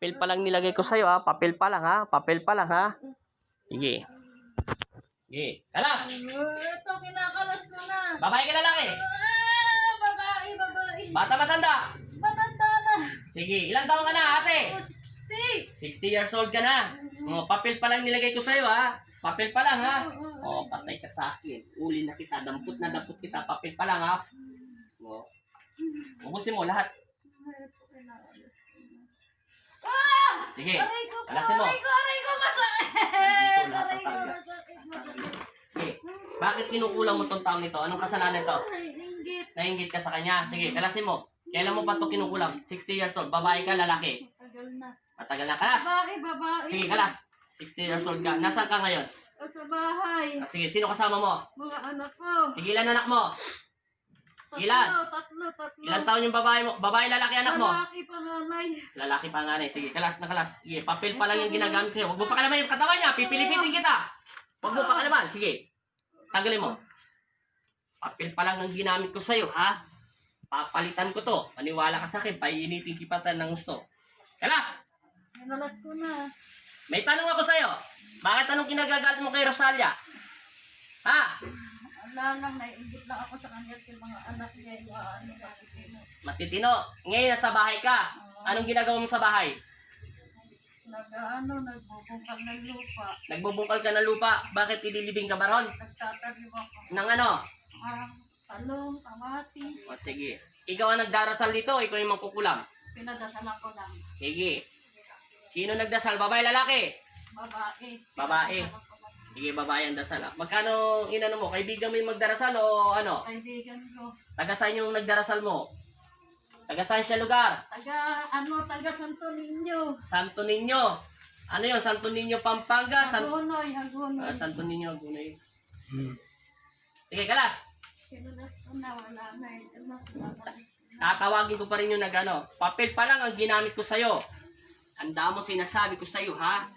Papel pa lang nilagay ko sa'yo, ha? Papel pa lang, ha? Papel pa lang, ha? Sige. Sige. Kalas! Ito, kinakalas ko na. Babae ka lalaki? Babae, babae. Bata matanda? Matanda na. Sige. Ilang taon ka na, ate? 60. 60 years old ka na. Papel pa lang nilagay ko sa'yo, ha? Papel pa lang, ha? Patay ka sa akin. Uli na kita. Dampot na dampot kita. Papel pa lang, ha? Ubusin mo lahat. Ito, kinakalas ko na. Sige. Aray ko, Kalasin mo. aray ko, masakit. Dito lahat Aray ang ko, targa. masakit. Sige. Bakit kinukulang mo tong taong ito? Anong kasalanan to? Ay, inggit. Nainggit ka sa kanya. Sige, kalasin mo. Kailan mo pa ito kinukulang? 60 years old. Babae ka, lalaki. Matagal na. Matagal na. Kalas. Babae. Sige, kalas. 60 years old ka. Nasaan ka ngayon? O sa bahay. Sige, sino kasama mo? Mga anak ko. Sige, ilan anak mo? Ilan? Tatlo. Ilan taon yung babae mo? Babae, lalaki anak mo? Lalaki, panganay. Lalaki panganay. Sige, kalas na kalas. Sige, papel pa lang yung ginagamit sa'yo. Huwag mo pa kalaman yung katawan niya. Pipilipitin kita. Huwag mo pa kalaman. Sige. Tanggalin mo. Papel pa lang ang ginamit ko sa'yo, ha? Papalitan ko to. Maniwala ka sa akin. Painitin kipatan ng gusto. Kalas! Nanalas ko na. May tanong ako sa'yo. Bakit anong kinagagalit mo kay Rosalia? Ha? Wala lang, naiingit lang ako sa kanya at yung mga anak niya, yung matitino. Matitino. Ngayon, nasa bahay ka. Anong ginagawa mo sa bahay? Nagbubungkal ng lupa. Nagbubungkal ka ng lupa. Bakit ililibing ka ba ron? Nagtatanim ako. Nang ano? Talong, kamatis. O, sige. Ikaw ang nagdarasal dito, ikaw yung mangkukulam. Pinadasalan ko lang. Sige. Sino nagdasal? Babae, lalaki? Babae. Babae. Sige, babae ang dasal. Magkano inano mo? Kaibigan mo yung magdarasal o ano? Kaibigan ko. Taga saan yung nagdarasal mo? Taga saan siya lugar? Taga Santo Niño. Santo Niño. Ano yun? Santo Niño, Pampanga? Hagunoy. Santo Niño, Hagunoy. Sige, kalas. Pinadas ko na, wala na. Tatawagin ko pa rin yung nagano. Papel pa lang ang ginamit ko sa'yo. Handa mo sinasabi ko sa'yo, ha?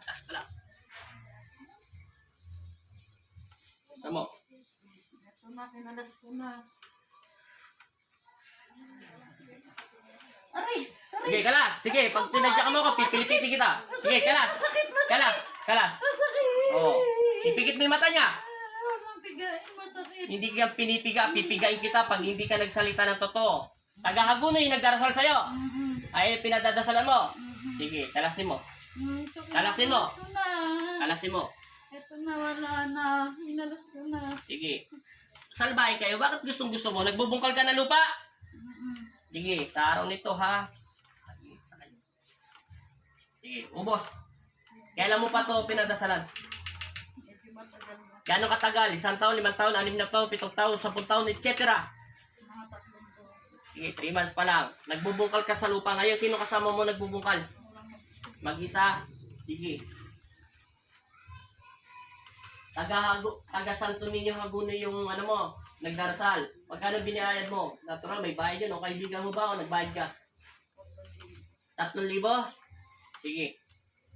Taas pa lang. Gusto mo? Ito na, pinadas ko na. Aray! Sige, kalas. Sige, pag tinadyakan mo ako, pipilipitin kita. Sige, kalas. Kalas. Kalas. Masakit! Oo. Ipikit mo yung mata niya. Mapigain, masakit. Hindi ka pinipiga, pipigain kita pag hindi ka nagsalita ng totoo. Taga-Hagunoy yung nagdarasal sa'yo. Ay, pinadadasalan mo. Sige, kalasin mo. Kalasin mo. Kalasin mo. Ito na, wala na. Inalas ko na. Sige. Salbahe kayo. Bakit gustong gusto mo? Nagbubungkal ka ng lupa? Sige, sa araw nito, ha? Sige, ubos. Kailan mo pa to pinadasalan? Medyo matagal na. Gano'ng katagal? 1 taon, 5 taon, 6 na taon, 7 taon, 10 taon, etc. Mga 3 taon. Sige, 3 months pa lang. Nagbubungkal ka sa lupa. Ngayon, sino kasama mo nagbubungkal? Mag-isa. Sige. Taga Santo Niño Hagunoy yung ano mo, nagdarasal. Pagkano binayad mo? Natural, may bayad yun. O kaibigan mo ba o nagbayad ka? 3,000? Sige.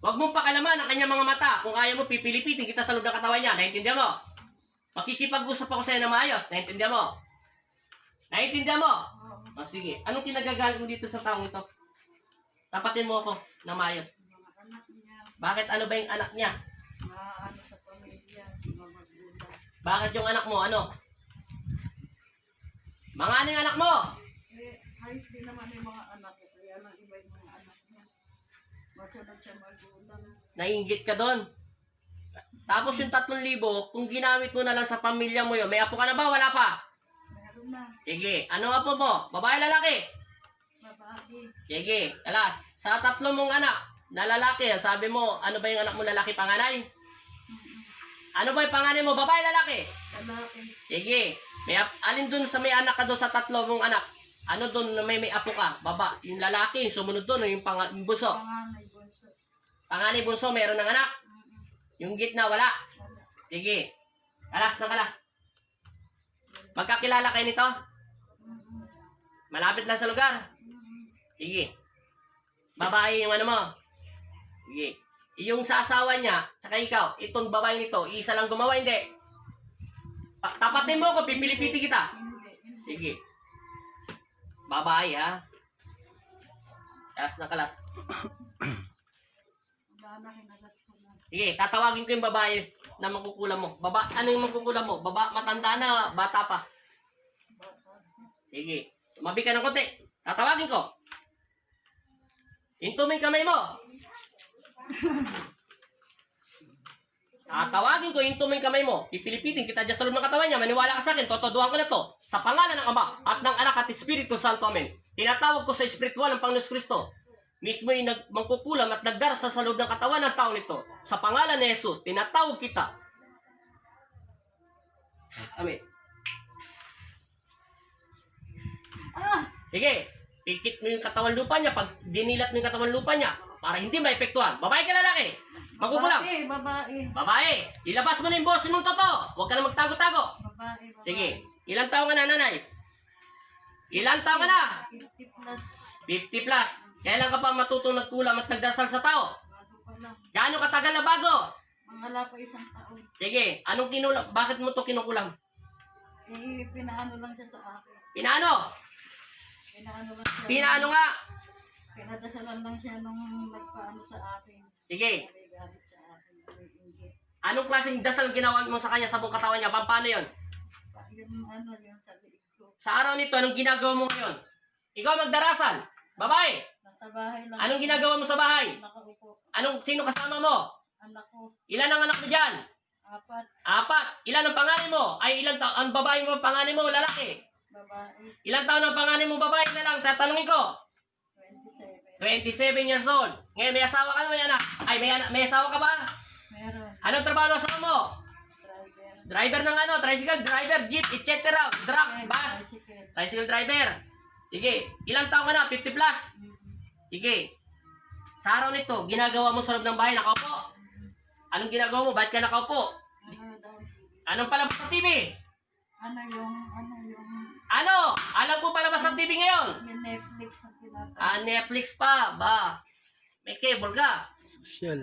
Huwag mong pakalaman ang kanyang mga mata. Kung ayaw mo, pipilipitin kita sa loob ng katawan niya. Naintindihan mo? Makikipag-usap ako sa'yo na maayos. Naintindihan mo? Naintindihan mo? O sige. Anong kinagagalit mo dito sa taong ito? Tapatin mo ako na maayos. Mga anak niya. Bakit ano ba yung anak niya? Ano sa pamilya. Mga magulang. Bakit yung anak mo? Ano? Mga ano yung anak mo? Ayos din naman yung mga anak ko. Kaya lang iba yung mga anak niya. Masunod siya magulang. Naiinggit ka doon. Tapos yung 3,000, kung ginamit mo na lang sa pamilya mo yun, may apo ka na ba? Wala pa? Meron na. Sige. Ano apo mo? Babae, lalaki? Babae. Sige. Alas. Sa 3 mong anak na lalaki, sabi mo, ano ba yung anak mo lalaki panganay? Ano ba yung panganay mo? Babae, lalaki? Lalaki. Sige. Alin dun sa may anak ka doon sa 3 mong anak? Ano doon na may apo ka? Baba. Yung lalaki, yung sumunod doon, yung bunso. Panganay bunso. Panganay bunso, meron ng anak. Yung gitna, wala. Wala. Sige. Kalas na kalas. Magkakilala kayo nito? Malapit lang sa lugar? Sige. Babae yung ano mo? Sige. Yung sa asawa niya, saka ikaw, itong babae nito, isa lang gumawa, hindi. Tapatin mo ako, pipilipiti kita. Hindi. Sige. Babae, ha? Kalas na kalas. Wala na, hinagas ko na. Sige, tatawagin ko yung babae na mangkukulam mo. Ano yung mangkukulam mo? Matanda na, bata pa. Sige, tumabi ka ng konti. Tatawagin ko. Hinto mo yung kamay mo. Tatawagin ko, hinto mo yung kamay mo. Pipilipitin kita dyan sa loob ng katawan niya. Maniwala ka sa akin, totoduhan ko na to. Sa pangalan ng Ama at ng Anak at Espiritu Santo, Amen. Tinatawag ko sa espiritual ng Panginoon Kristo. Mismo yung mangkukulam at nagdarasa sa loob ng katawan ng tao nito. Sa pangalan ni Jesus, tinatawag kita. Amen. Sige, pikit mo yung katawan lupa niya. Pag dinilat mo yung katawan lupa niya, para hindi maepektuhan. Babae ka lalaki? Magkukulam. Babae. Babae, ilabas mo na yung boss mong totoo. Huwag ka na magtago-tago. Babae. Sige, ilang taon ka na, nanay? Ilang taon ka na? 50 plus. 50 plus. Kailan ka pa matutong nagkulam at nagdasal sa tao? Bago pa lang. Gaano katagal na bago? Wala pa isang taon. Sige, anong kinulam? Bakit mo to kinukulam? Pinaano lang siya sa akin. Pinaano? Pinaano lang siya. Pinaano nga? Pinadasalan lang siya nung nagpaano sa akin. Sige, May galit sa akin. May inggit. anong klaseng dasal ginawa mo sa kanya sa buong katawan niya? Paano yun? Yun sa liig ko. Sa araw nito, anong ginagawa mo ngayon? Ikaw magdarasal. Babae, Nasa bahay lang. anong ginagawa mo sa bahay? Nakaupo. Sino kasama mo? Anak ko. Ilan ang anak mo dyan? 4. 4. Ilan ang panganay mo? Ay, ang babae mo, panganay mo, lalaki? Babae. Ilan taon ang panganay mo, babae na lang? Tatanungin ko. 27. 27 years old. Ngayon, may asawa ka na, may anak? Ay, may asawa ka ba? Meron. Anong trabaho ng asawa mo? Driver. Driver ng tricycle, driver, jeep, etc. Truck, bus. Tricycle. Tricycle driver. Sige, ilang taon ka na? 50 plus. Sige. Sa araw nito, ginagawa mo sa loob ng bahay, nakaupo. Anong ginagawa mo? Bakit ka nakaupo? Ano daw? Anong palabas sa TV? Ano yung Ano? Alam mo palabas sa TV ngayon? yung Netflix ang pinapanood. Netflix pa. Ba? May cable ka. Social.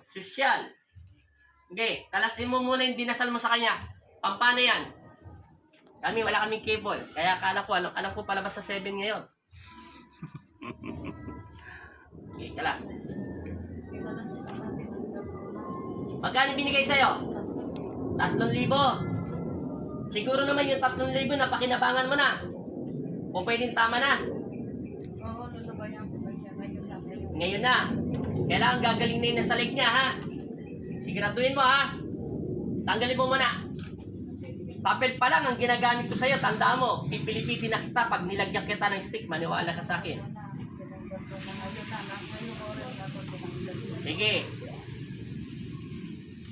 Social. Okay, talasin mo muna yung dinasal mo sa kanya. Pampano yan? Kami, wala kaming cable. Kaya akala ko, alam ko palabas sa 7 ngayon. Okay, kalas. Pinalan sila natin ang gagawin. Magkano binigay sa'yo? 3,000. Siguro naman yung 3,000 na pakinabangan mo na. O pwedeng tama na. Oo, nasabayan ko ba siya ngayon lang. Ngayon na. Kailangan gagaling na yung nasa leg niya, ha? Siguraduhin mo, ha? Tanggalin mo muna. Papel pa lang ang ginagamit ko sa'yo. Tandaan mo, pipilipitin na kita pag nilagyan kita ng stick. Maniwala ka sa akin. Sige.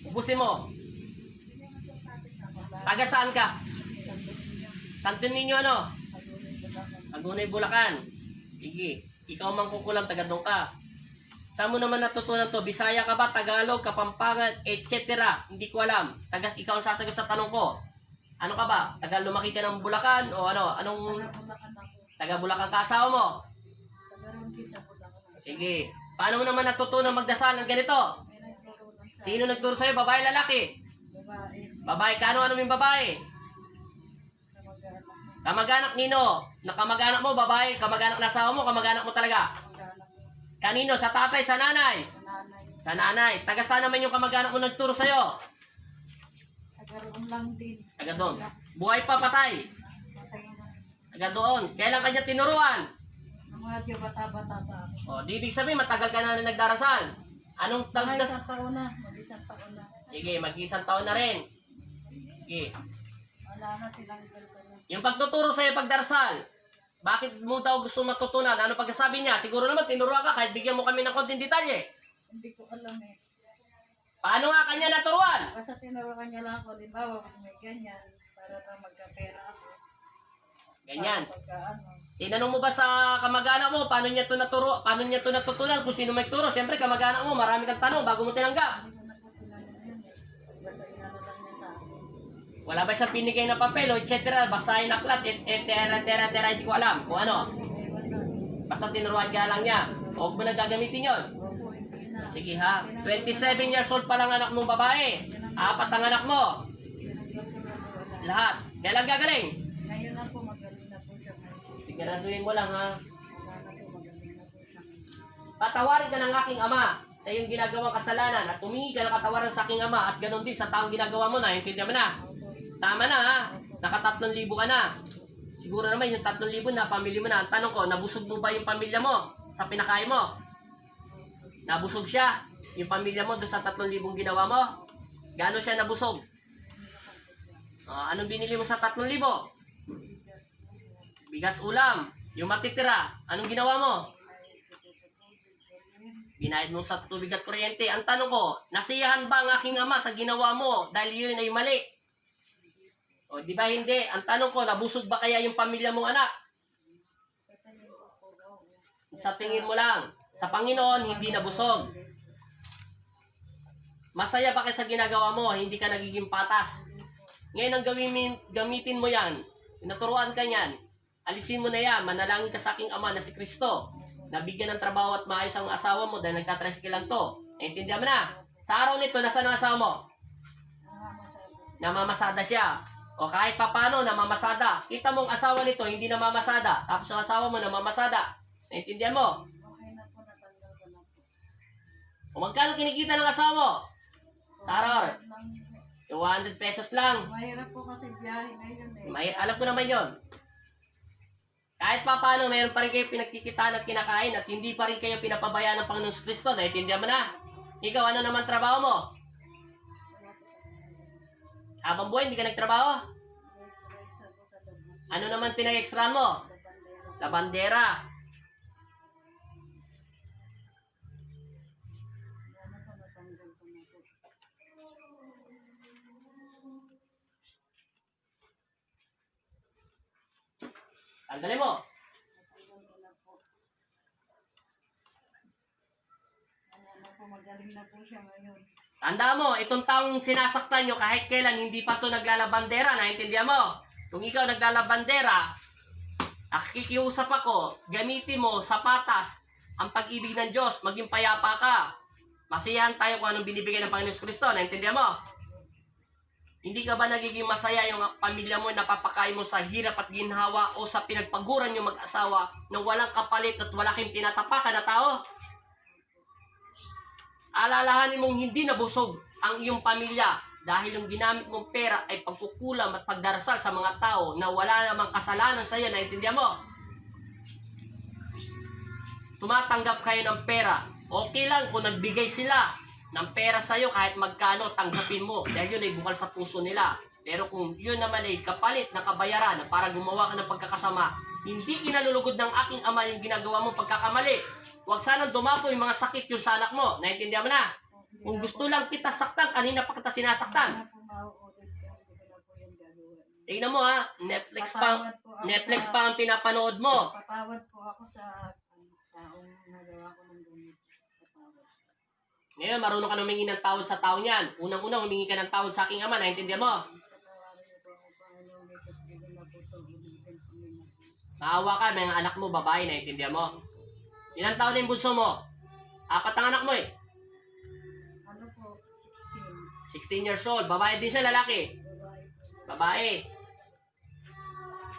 Ubusin mo. Taga saan ka? Santo Niño ano? Agunay, Bulacan. Sige. Ikaw mangkukulam, taga doon ka. Saan mo naman natutunan to? Bisaya ka ba? Tagalog, Kapampangan, etc. Hindi ko alam. Ikaw ang sasagot sa tanong ko. Ano ka ba? Taga lumaki ka ng Bulacan? O ano? Anong taga Bulacan ka asawa mo? Sige. Paano mo naman natutunan magdasal ng ganito? Sino nagturo sa'yo? Babae, lalaki? Babae. Ano yung babae? Kamag-anak nino? Nakamag-anak mo, babae? Kamag-anak na asawa mo? Kamag-anak mo talaga? Kanino? Sa tatay? Sa nanay? Sa nanay. Taga saan naman yung kamag-anak mo nagturo sa'yo? Tagaroon lang din. Taga doon. Buhay pa, patay? Taga doon. Kailan kanya tinuruan? Ang mga diyo bata-bata pa ako. O, di ibig sabihin, matagal ka na rin nagdarasal. Anong Mga tagdas? isang taon na. Mag-isang taon na. Sige, mag-isang taon na rin. Sige. Wala na tinanggal ko na. Yung pagtuturo sa'yo pagdarasal, bakit mo daw gusto matutunan? Ano pagkasabi niya? Siguro naman, tinuruan ka kahit bigyan mo kami ng konting detalye. Hindi ko alam eh. Paano nga kanya naturuan? Basta tinuruan niya lang ako. Limbawa, kung may ganyan, para na magkapera ako. Ganyan. Para pagkaano. Tinanong mo ba sa kamag-anak mo, paano niya to natutunan? Kung sino may turo, siyempre kamag-anak mo, marami kang tanong bago mo tinanggap. Hindi ko natutunan yun eh. Basta inano lang niya sa akin. Wala ba siyang pinigay na papel o etc. Basahin aklat, tera, hindi ko alam kung ano. Eh, wala. Basta tinuruan ka lang niya. Huwag mo na gagamitin yun. Opo, hindi na. Sige ha. 27 years old pa lang anak mong babae. 4 ang anak mo. Tinanggal ko na po. Wala. Lahat. Kailan gagaling? Ngayon na po, magaling na po siya ngayon. Siguraduhin mo lang ha. Wala na po, magaling na po siya ngayon. patawarin ka ng aking ama sa iyong ginagawang kasalanan at humingi ka ng katawaran sa aking ama at ganon din sa taong ginagawa mo na. Intindihan mo na? Tama na ha? Naka 3,000 ka na. Siguro naman yung 3,000 na pamilya mo na. Ang tanong ko, nabusog mo ba yung pamilya mo sa pinakain mo? Nabusog siya? Yung pamilya mo doon sa 3,000 ginawa mo? Gaano siya nabusog? Anong binili mo sa 3,000? Bigas ulam. Yung matitira, anong ginawa mo? Binayad mo sa tubig at kuryente. Ang tanong ko, nasiyahan ba ang aking ama sa ginawa mo dahil yun ay mali? O di ba hindi? Ang tanong ko, nabusog ba kaya yung pamilya mong anak? Sa tingin mo lang. Sa Panginoon, hindi nabusog. Masaya ba kayo sa ginagawa mo? Hindi ka nagiging patas. Ngayon ang gamitin mo yan. Naturuan ka yan. Alisin mo na yan. Manalangin ka sa aking ama na si Kristo. Nabigyan ng trabaho at maayos ang asawa mo dahil nagtatricycle lang to. Naintindihan mo na? Sa araw nito, nasaan ang asawa mo? Namamasada siya. O kahit papano, namamasada. Kita mong asawa nito, hindi namamasada. Tapos ang asawa mo, namamasada. Naintindihan mo? Okay na po, natanggal ko na po. O magkano kinikita ng asawa mo? Sa araw? Lang po. 200 pesos lang. Mahirap po kasi biyahe ngayon eh. Alam ko naman yon. Kahit pa paano, mayroon pa rin kayo pinagkikitaan at kinakain at hindi pa rin kayo pinapabayaan ng Panginoon Kristo. Naintindihan mo na? Ikaw, ano naman trabaho mo? Habang buhay, hindi ka nagtrabaho? Ano naman pinag-extrahan mo? Labandera. Tanggalin mo. Magaling na po siya ngayon. Tanda mo, itong taong sinasaktan nyo kahit kailan hindi pa to naglalabandera. Naintindihan mo? Kung ikaw naglalabandera, nakikiusap ako, gamitin mo sa patas ang pag-ibig ng Diyos, maging payapa ka. Masiyahan tayo kung anong binibigay ng Panginoon Kristo. Naintindihan mo? Hindi ka ba nagiging masaya yung pamilya mo na napapakain mo sa hirap at ginhawa o sa pinagpaguran yung mag-asawa na walang kapalit at wala kang tinatapakan na tao? Alalahanin mong hindi nabusog ang iyong pamilya dahil yung ginamit mong pera ay pagkukulam at pagdarasal sa mga tao na wala namang kasalanan sa iyo. Naintindihan mo? Tumatanggap kayo ng pera. Okay lang kung nagbigay sila ng pera sa iyo kahit magkano, tanggapin mo dahil yun ay bukal sa puso nila. Pero kung yun naman ay kapalit na kabayaran para gumawa ka ng pagkakasama, hindi kinalulugod ng aking ama yung ginagawa mong pagkakamali. Huwag sanang dumapo yung mga sakit yung sa anak mo. Naintindihan mo na? Kung gusto lang kita saktan, kanina pa kita sinasaktan. Tingnan mo ha, Netflix pa ang pinapanood mo. Patawad po ako sa taong nagawa ko ng ganito. Patawad. Ngayon, marunong ka na humingi ng tawad sa tao niyan. Unang-unang humingi ka ng tawad sa aking ama. Naintindihan mo? Patawarin niyo po ako, Panginoon Jesus, bigyan na po ito. Ulitin po nila. Maawa ka, may anak mo, babae. Naintindihan mo? Ilang taon na yung bunso mo? 4 ang anak mo eh. Ano po, 16 16. years old. Babae din siya, lalaki. Babae po. Babae.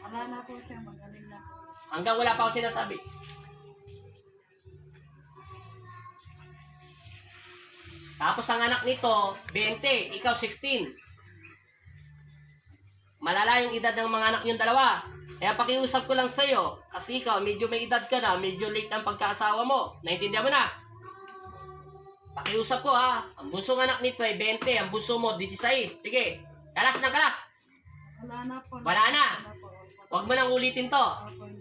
Wala na po siya, magaling na po. Hanggang wala pa ako sinasabi. Tapos ang anak nito, 20. Ikaw, 16. Malala yung edad ng mga anak yung dalawa. Kaya pakiusap ko lang sa'yo, kasi ikaw, medyo may edad ka na, medyo late ang pagkaasawa mo. Naintindihan mo na? Pakiusap ko ha, ang bunsong anak nito ay 20, ang bunso mo 16. Sige, kalas na kalas. Wala na po. Wala na. po. Huwag mo nang ulitin to.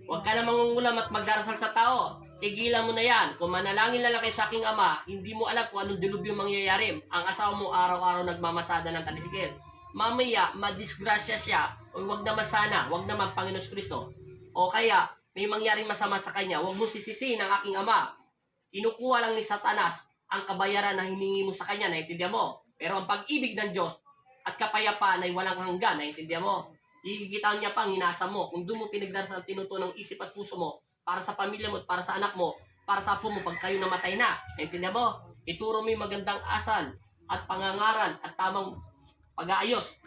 Huwag ka na mangungulam at magdarasal sa tao. Tigilan mo na yan. Kung manalangin lang kayo sa aking ama, hindi mo alam kung anong dilubyo mangyayari. Ang asawa mo araw-araw nagmamasada ng tricycle. Mamaya, madisgrasya siya. O wag naman sana, wag naman Panginoon Kristo. O kaya, may mangyaring masama sa kanya, wag mo sisisihin ang aking ama. Inukuha lang ni Satanas ang kabayaran na hiningi mo sa kanya, naintindihan mo? Pero ang pag-ibig ng Diyos at kapayapaan ay walang hanggan, naintindihan mo? Ikikitaan niya pa ang inasa mo. Kung doon mo pinagdarasal ang tinuto ng isip at puso mo, para sa pamilya mo at para sa anak mo, para sa apo mo pag kayo namatay na, naintindihan mo? Ituro mo yung magandang asal at pangangaran at tamang pag-aayos.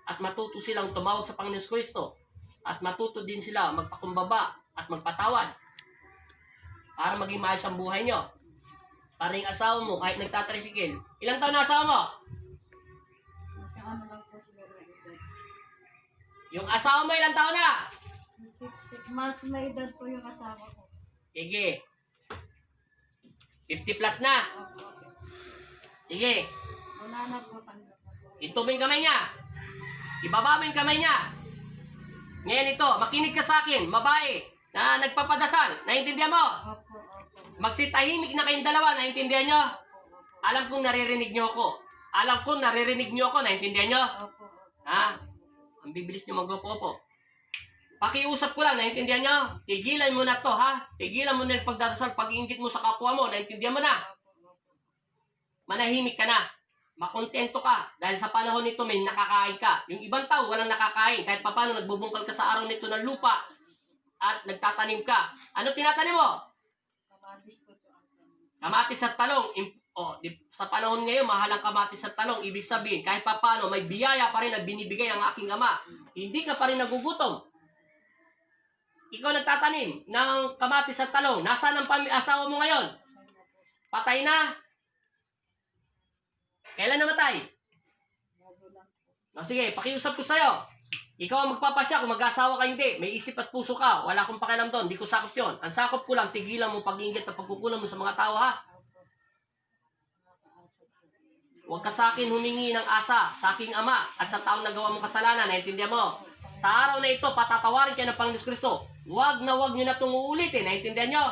At matuto silang tumawag sa Panginoon Kristo. At matuto din sila magpakumbaba at magpatawad. Para maging maayos ang buhay nyo. Para yung asawa mo, kahit nagtatricycle. Ilang taon na asawa mo? Ano lang po siguro na edad. Yung asawa mo, ilang taon na? Mas may edad po yung asawa ko. Sige. 50 plus na. Opo. Sige. Wala na po, tanggap na po. Itubing kamay niya. Ibaba mo yung kamay niya. Ngayon ito, makinig ka sa akin, babae, na nagpapadasal. Naintindihan mo? Opo, opo. Magsitahimik na kayong dalawa, naintindihan nyo? Alam kong naririnig nyo ako. Alam kong naririnig nyo ako, naintindihan nyo? Opo, opo. Ha? Ang bibilis nyo mag-opo-opo. Pakiusap ko lang, naintindihan nyo? Tigilan mo na to, ha? Tigilan mo na yung pagdadasal, pag-iingit mo sa kapwa mo, naintindihan mo na? Manahimik ka na. Makontento ka. Dahil sa panahon nito, may nakakain ka. Yung ibang tao, walang nakakain. Kahit papano, nagbubungkal ka sa araw nito ng lupa. At nagtatanim ka. Ano tinatanim mo? Kamatis po ito ang tanong. Kamatis at talong. Sa panahon ngayon, mahal ang kamatis at talong. Ibig sabihin, kahit papano, may biyaya pa rin na binibigay ang aking ama. Hindi ka pa rin nagugutom. Ikaw nagtatanim ng kamatis at talong. Nasaan ang asawa mo ngayon? Patay na? Kailan namatay? Bago lang po. Sige, pakiusap ko sa'yo. Ikaw ang magpapasya kung mag-asawa ka hindi. May isip at puso ka. Wala akong pakialam doon. Hindi ko sakop yun. Ang sakop ko lang, tigilan mo pag-iingit at pagkukulang mo sa mga tao, ha? Huwag ka sa akin humingi ng asa sa aking ama at sa taong nagawa mong kasalanan. Naintindihan mo? Sa araw na ito, patatawarin ka ng Panginoon Kristo. Huwag na huwag nyo na itong uulitin. Naintindihan nyo?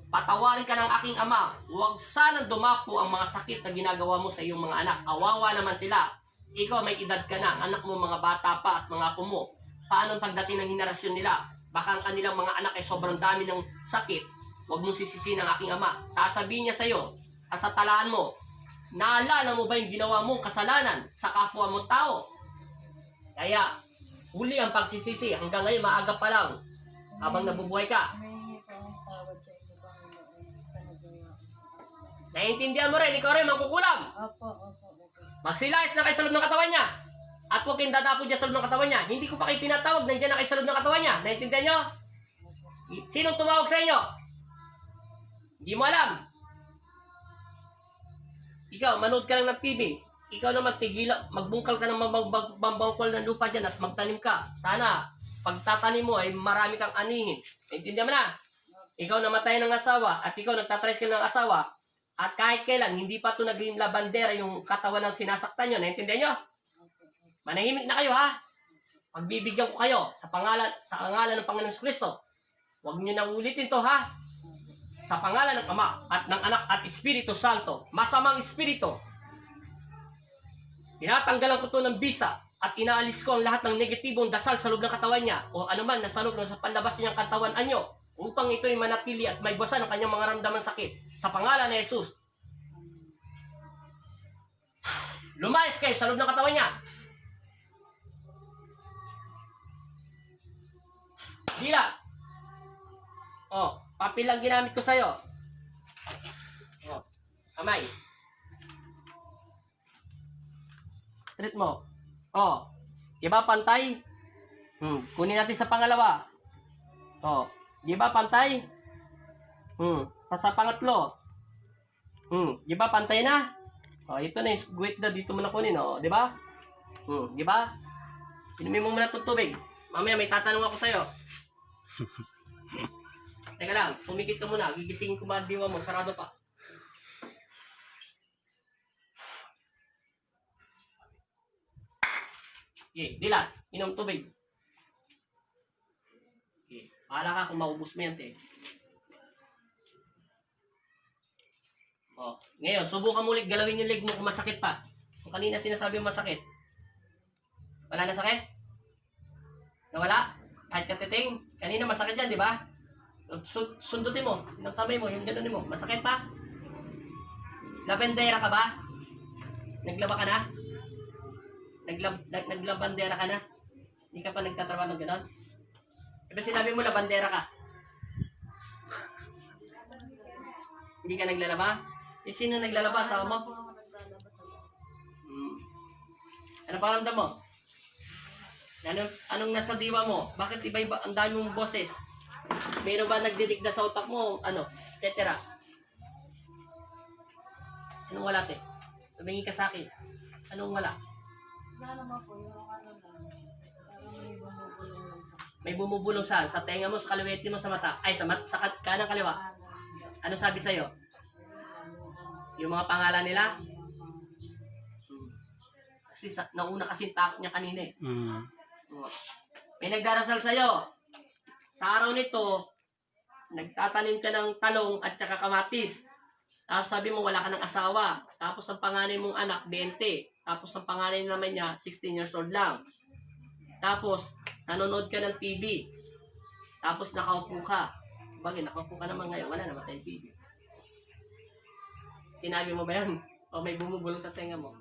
Patawarin ka ng aking ama. Huwag sanang dumapo ang mga sakit na ginagawa mo sa iyong mga anak. Awawa naman sila. Ikaw may edad ka na. Anak mo mga bata pa at mga apo mo. Paano pagdating ng henerasyon nila? Baka ang kanilang mga anak ay sobrang dami ng sakit. Huwag mong sisisihin ang aking ama. Sasabihin niya sa iyo, kasatalaan mo, naalala mo ba yung ginawa mong kasalanan sa kapwa mong tao? Kaya, huli ang pagsisisi. Hanggang ngayon, maaga pa lang. Habang nabubuhay ka. Humingi po ng tawad sa inyo, Panginoon. Kanagawa. Naiintindihan mo rin, ikaw rin, mangkukulam. Opo, opo, opo. Magsilayas na kayo sa loob ng katawan niya. At huwag kayong dadapo dyan sa loob ng katawan niya. Hindi ko pa kayo tinatawag, nandiyan na kayo sa loob ng katawan niya. Naiintindihan nyo? Sinong tumawag sa inyo? Hindi mo alam. Ikaw, manood ka lang ng TV. Ikaw naman, magbungkal ka ng mambangkol ng lupa dyan at magtanim ka. Sana, pagtatanim mo ay marami kang anihin. Naiintindihan mo na? Ikaw namatay ng asawa at ikaw nagtatricycle ng asawa at kahit kailan, hindi pa ito naging labandera yung katawan ng sinasaktan nyo. Naiintindihan nyo? Manahimik na kayo, ha? Pagbibigyan ko kayo sa pangalan ng Panginoon Kristo. Huwag nyo nang ulitin to, ha? Sa pangalan ng Ama at ng Anak at Espiritu Santo, masamang espiritu, tinatanggalan ko to ng bisa at inaalis ko ang lahat ng negatibong dasal sa loob ng katawan niya o anuman nasa loob ng sa panlabas niyang katawan anyo upang ito'y manatili at may bawasan ang kanyang mga ramdaman sakit. Sa pangalan ni Jesus, lumayas kayo sa loob ng katawan niya. Dila. Papel lang ginamit ko sa'yo. Kamay. Street mo. Di ba pantay? Kunin natin sa pangalawa. Di ba pantay? Sa pangatlo. Di ba pantay na? Ito na yung guwit na dito mo na kunin, di ba? Di ba? Inumin mo muna itong tubig. Mamaya may tatanong ako sa'yo. Teka lang, pumikit ka muna. Gigisingin ko mga diwa mo. Sarado pa. Okay, Dila, inom tubig. Okay, pahala ka kung maubos mo yan, te. Ngayon, subukan mo ulit galawin yung leg mo kung masakit pa. Kung kanina sinasabi mo masakit. Wala na sakit? Nawala? Kahit katiting? Kanina masakit yan, di ba? Sundutin mo, ng kamay mo, yung gano'n mo. Masakit pa? Labandera ka ba? Naglaba ka na? Naglabandera ka na? Hindi ka pa nagtatrabaho ng gano'n? Diba sinabi mo labandera ka? Hindi ka naglalaba? Sino naglalaba? Asawa mo? Ano pakiramdam mo? Anong nasa diwa mo? Bakit iba-iba ang dami mong boses? Meron ba nagdidikda sa utak mo? Ano? Tetera. Anong wala, te? Tumingin ka sa akin. Anong wala? Wala naman po, yung ano lang. Parang may bumubulong lang sa May bumubulong sa tenga mo, sa kaliwete mo, sa mata. Ay, sa kanang kaliwa. kanan. Ano sabi sa'yo? Yung mga pangalan nila? Kasi nauna kasi takot niya kanina eh. May nagdarasal sa'yo. Sa araw nito, nagtatanim ka ng talong at saka kamatis. Tapos sabi mo wala ka ng asawa. Tapos ang panganay mong anak, 20. Tapos ang panganay naman niya, 16 years old lang. Tapos, nanonood ka ng TV. Tapos nakaupo ka. Bagay, nakaupo ka naman ngayon. Wala naman tayong TV. Sinabi mo ba yan? O may bumubulong sa tenga mo?